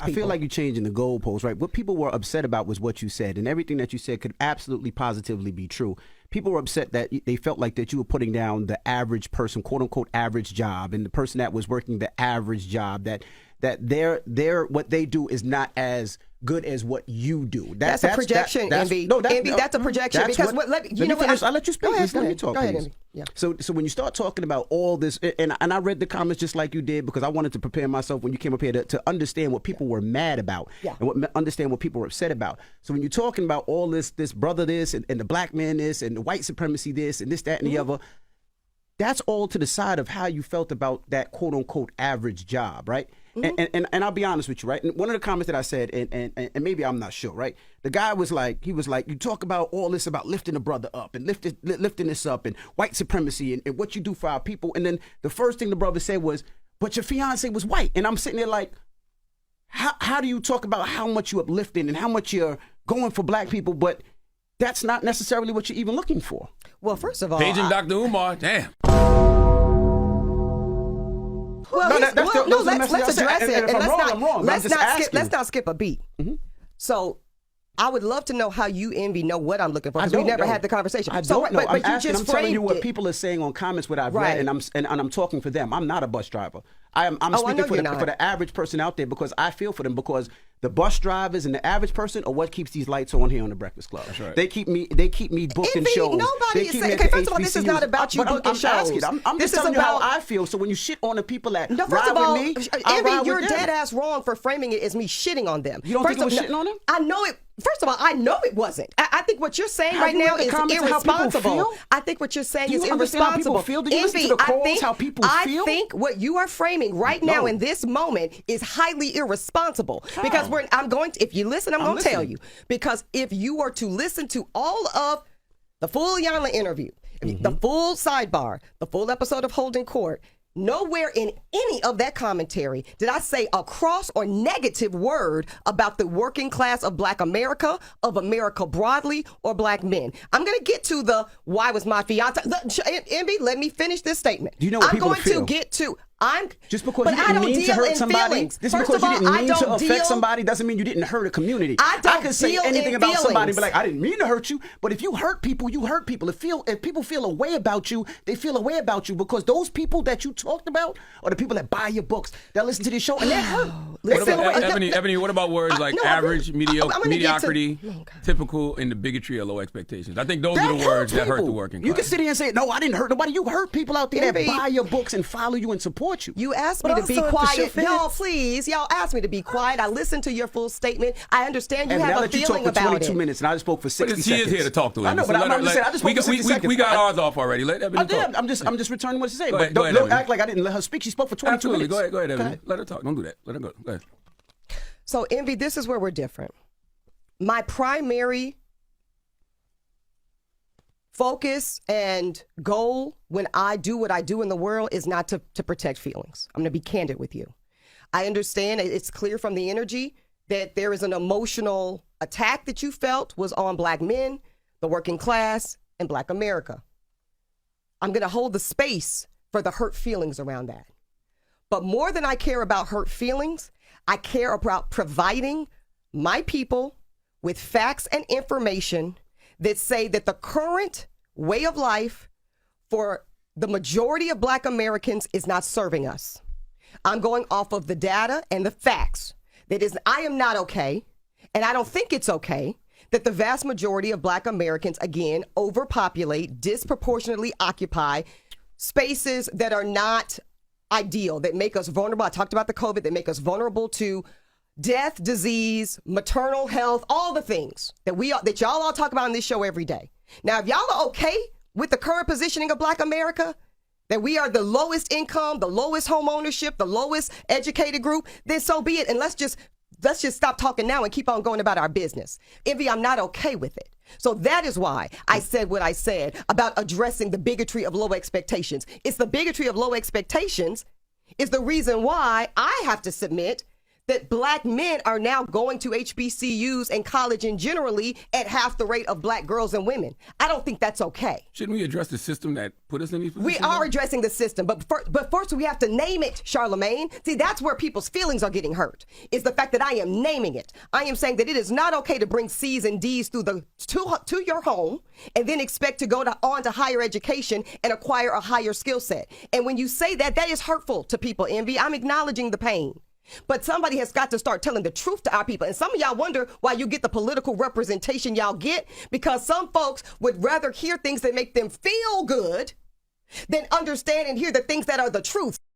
I feel like you're changing the goalposts, right? What people were upset about was what you said, and everything that you said could absolutely positively be true. People were upset that they felt like that you were putting down the average person, quote unquote, average job, and the person that was working the average job, that their what they do is not as good as what you do. That's a projection, Envy. Envy, that's a projection. Because I'll let you speak. Let me talk. Go ahead, Envy. Yeah. So when you start talking about all this, and I read the comments just like you did because I wanted to prepare myself when you came up here to understand what people were mad about and understand what people were upset about. So when you're talking about all this brother this and the black man this and the white supremacy this and this, that, and the other, that's all to the side of how you felt about that quote unquote average job, right? And I'll be honest with you, right? And one of the comments that I said, and maybe I'm not sure, right? The guy was like, you talk about all this about lifting a brother up and lifting this up and white supremacy and what you do for our people. And then the first thing the brother said was, but your fiance was white. And I'm sitting there like, how do you talk about how much you're uplifting and how much you're going for black people, but that's not necessarily what you're even looking for? Well, first of all, paging Dr. Umar, damn. Well, let's address it. And if I'm wrong, I'm wrong. Let's not skip a beat. Mm-hmm. So I would love to know how you, Envy, know what I'm looking for, because we don't never know. had the conversation. I don't know. But I'm telling you what it. people are saying on comments, what I've Right. read, and I'm talking for them. I'm not a bus driver. I'm I know speaking you're not. for the average person out there because I feel for them, because the bus drivers and the average person are what keeps these lights on here on the Breakfast Club. That's right. They keep me booking Envy, shows. nobody is saying. Okay, first of all, this is not about you booking shows. I'm This just is telling you how about- I feel. So when you shit on the people that No, first ride of all, with me, I ride Envy, you're with them. dead ass wrong for framing it as me shitting on them. You don't think it was shitting on them? I know it. First of all, I know it wasn't. I think what you're saying Have right you read now the is comments of how people irresponsible. feel? I think what you're saying Do you is understand how people irresponsible. feel? Do you listen to the calls, how people feel? I think what you are framing right now No. in this moment is highly irresponsible. Because I'm going to, if you listen, I'm going to tell you. Because if you were to listen to all of the full Iyanla interview, the full sidebar, the full episode of Holding Court, nowhere in any of that commentary did I say a cross or negative word about the working class of Black America, of America broadly, or Black men. I'm going to get to the why was my fiance. Envy, let me finish this statement. Do you know what people feel? I'm going to get to. Just because but you I didn't don't mean to deal hurt in somebody, feelings. just First because of you all, didn't I mean to don't affect deal- somebody doesn't mean you didn't hurt a community. I don't could say deal in anything about somebody and be feelings. like, I didn't mean to hurt you, but if you hurt people, you hurt people. If people feel a way about you, they feel a way about you because those people that you talked about are the people that buy your books, that listen to this show, and they're hurt. What about, Ebony, what about words like no, average, I'm gonna get to- mediocrity, Oh, God. typical, and the bigotry of low expectations? I think those are the words that hurt the working class. You can sit here and say, no, I didn't hurt nobody. You hurt people out there Envy. that buy your books and follow you and support you. You asked But me to be also, if the shit quiet. Y'all, fits- please. Y'all asked me to be quiet. I listened to your full statement. I understand you Ebony, I have a let you talk feeling for about 22 it. minutes, and I just spoke for 60 But she seconds. is here to talk to him. I know, So but let I'm her- just saying, I just spoke for 60 seconds. We got ours off already. Let Ebony I talk. did. I'm just returning what she's saying. Go But ahead, go don't ahead, Ebony. act like I didn't let her speak. She spoke for 22 Absolutely. minutes. Go ahead, Ebony. ahead. Let her talk. Don't do that. Let her go. Go ahead. So, Envy, this is where we're different. My primary focus and goal when I do what I do in the world is not to protect feelings. I'm going to be candid with you. I understand it's clear from the energy that there is an emotional attack that you felt was on Black men, the working class, and Black America. I'm going to hold the space for the hurt feelings around that. But more than I care about hurt feelings, I care about providing my people with facts and information that say that the current way of life for the majority of Black Americans is not serving us. I'm going off of the data and the facts. That is, I am not okay, and I don't think it's okay, that the vast majority of Black Americans, again, overpopulate, disproportionately occupy spaces that are not ideal, that make us vulnerable. I talked about the COVID, that make us vulnerable to death, disease, maternal health, all the things that y'all all talk about on this show every day. Now, if y'all are okay with the current positioning of Black America, that we are the lowest income, the lowest home ownership, the lowest educated group, then so be it. And let's just stop talking now and keep on going about our business. Envy, I'm not okay with it. So that is why I said what I said about addressing the bigotry of low expectations. It's the bigotry of low expectations is the reason why I have to submit that black men are now going to HBCUs and college and generally at half the rate of black girls and women. I don't think that's okay. Shouldn't we address the system that put us in these positions? We are addressing the system, but first we have to name it, Charlamagne. See, that's where people's feelings are getting hurt, is the fact that I am naming it. I am saying that it is not okay to bring C's and D's through to your home and then expect to go on to higher education and acquire a higher skill set. And when you say that, that is hurtful to people, Envy. I'm acknowledging the pain. But somebody has got to start telling the truth to our people. And some of y'all wonder why you get the political representation y'all get, because some folks would rather hear things that make them feel good than understand and hear the things that are the truth.